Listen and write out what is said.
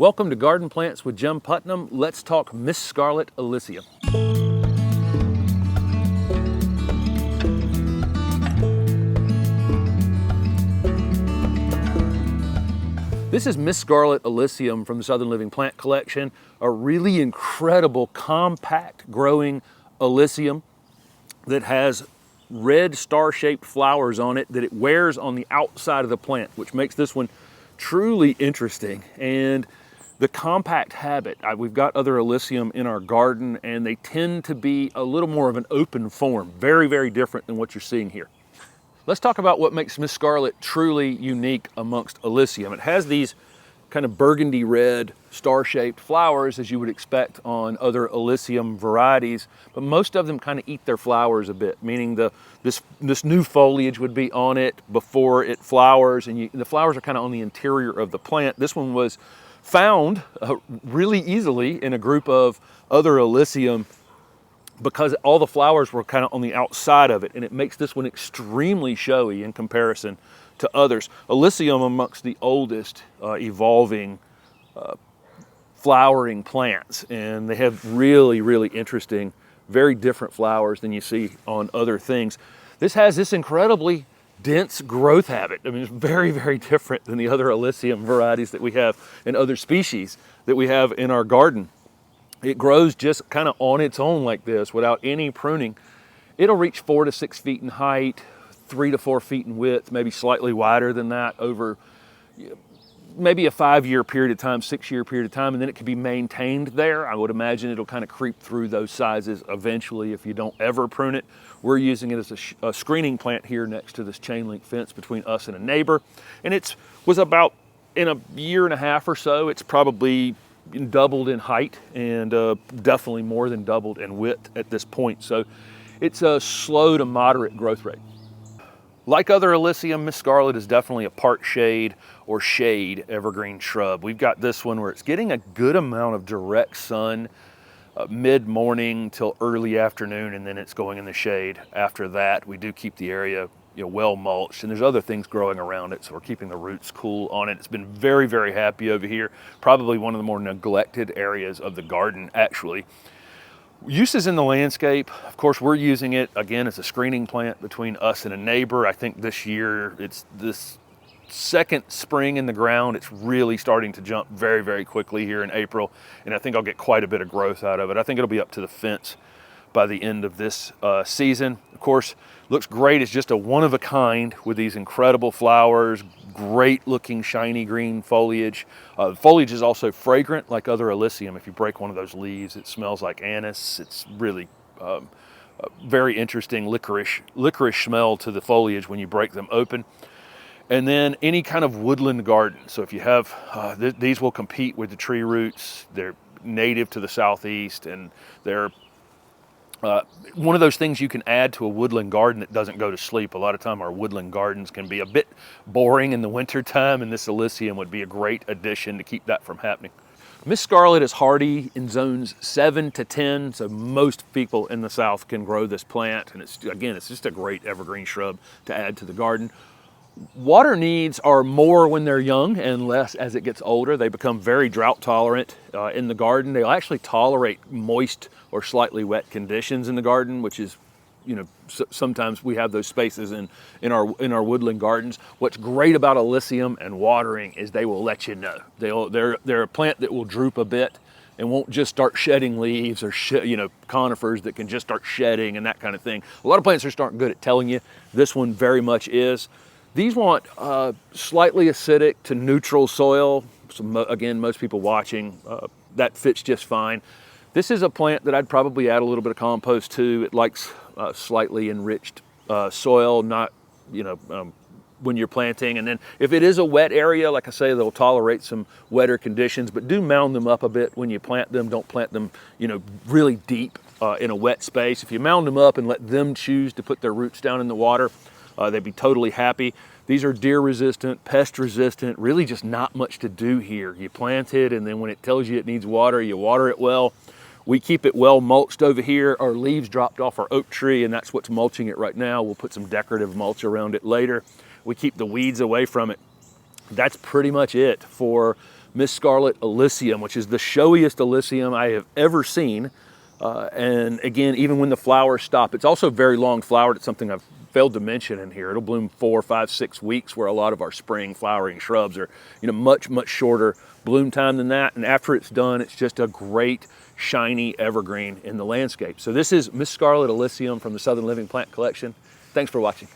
Welcome to Garden Plants with Jim Putnam. Let's talk Miss Scarlett Illicium. This is Miss Scarlett Illicium from the Southern Living Plant Collection, a really incredible, compact growing Illicium that has red star-shaped flowers on it that it wears on the outside of the plant, which makes this one truly interesting. And the compact habit, we've got other Illicium in our garden and they tend to be a little more of an open form, very, very different than what you're seeing here. Let's talk about what makes Miss Scarlett truly unique amongst Illicium. It has these kind of burgundy red star-shaped flowers as you would expect on other Illicium varieties, but most of them kind of eat their flowers a bit, meaning this new foliage would be on it before it flowers, and the flowers are kind of on the interior of the plant. This one was found really easily in a group of other Illicium because all the flowers were kind of on the outside of it, and it makes this one extremely showy in comparison to others. Illicium amongst the oldest evolving flowering plants, and they have really, really interesting, very different flowers than you see on other things. This has this incredibly dense growth habit. I mean, it's very, very different than the other Illicium varieties that we have and other species that we have in our garden. It grows just kind of on its own like this without any pruning. It'll reach 4 to 6 feet in height, 3 to 4 feet in width, maybe slightly wider than that over maybe a 5-year period of time, 6-year period of time, and then it can be maintained there. I would imagine it'll kind of creep through those sizes eventually if you don't ever prune it. We're using it as a screening plant here next to this chain link fence between us and a neighbor. And it was about, in a year and a half or so, it's probably doubled in height and definitely more than doubled in width at this point. So it's a slow to moderate growth rate. Like other Illicium, Miss Scarlett is definitely a part shade or shade evergreen shrub. We've got this one where it's getting a good amount of direct sun mid-morning till early afternoon, and then it's going in the shade. After that, we do keep the area well mulched, and there's other things growing around it, so we're keeping the roots cool on it. It's been very, very happy over here. Probably one of the more neglected areas of the garden, actually. Uses in the landscape, of course, we're using it again as a screening plant between us and a neighbor. I think this year, it's this second spring in the ground. It's really starting to jump very, very quickly here in April, and I think I'll get quite a bit of growth out of it. I think it'll be up to the fence by the end of this season. Of course, looks great. It's just a one-of-a-kind with these incredible flowers, great looking shiny green foliage. Foliage is also fragrant like other Illicium. If you break one of those leaves, it smells like anise. It's really very interesting licorice smell to the foliage when you break them open. And then any kind of woodland garden. So if you have, these will compete with the tree roots. They're native to the southeast, and they're one of those things you can add to a woodland garden that doesn't go to sleep. A lot of time our woodland gardens can be a bit boring in the winter time, and this Illicium would be a great addition to keep that from happening. Miss Scarlett is hardy in zones 7 to 10, so most people in the South can grow this plant, and it's just a great evergreen shrub to add to the garden. Water needs are more when they're young and less as it gets older. They become very drought tolerant in the garden. They'll actually tolerate moist or slightly wet conditions in the garden, which is, sometimes we have those spaces in our woodland gardens. What's great about Illicium and watering is they will let you know. They're a plant that will droop a bit and won't just start shedding leaves, or conifers that can just start shedding and that kind of thing. A lot of plants just aren't good at telling you. This one very much is. These want slightly acidic to neutral soil. So again, most people watching, that fits just fine. This is a plant that I'd probably add a little bit of compost to. It likes slightly enriched soil, not, when you're planting. And then if it is a wet area, like I say, they'll tolerate some wetter conditions, but do mound them up a bit when you plant them. Don't plant them, really deep in a wet space. If you mound them up and let them choose to put their roots down in the water, they'd be totally happy. These are deer resistant, pest resistant, really just not much to do here. You plant it, and then when it tells you it needs water, you water it well. We keep it well mulched over here. Our leaves dropped off our oak tree, and that's what's mulching it right now. We'll put some decorative mulch around it later. We keep the weeds away from it. That's pretty much it for Miss Scarlett Illicium, which is the showiest Illicium I have ever seen. And again, even when the flowers stop, it's also very long flowered. It's something I've failed to mention in here. It'll bloom 4, 5, 6 weeks, where a lot of our spring flowering shrubs are, much shorter bloom time than that. And after it's done, it's just a great shiny evergreen in the landscape. So this is Miss Scarlett Illicium from the Southern Living Plant Collection. Thanks for watching.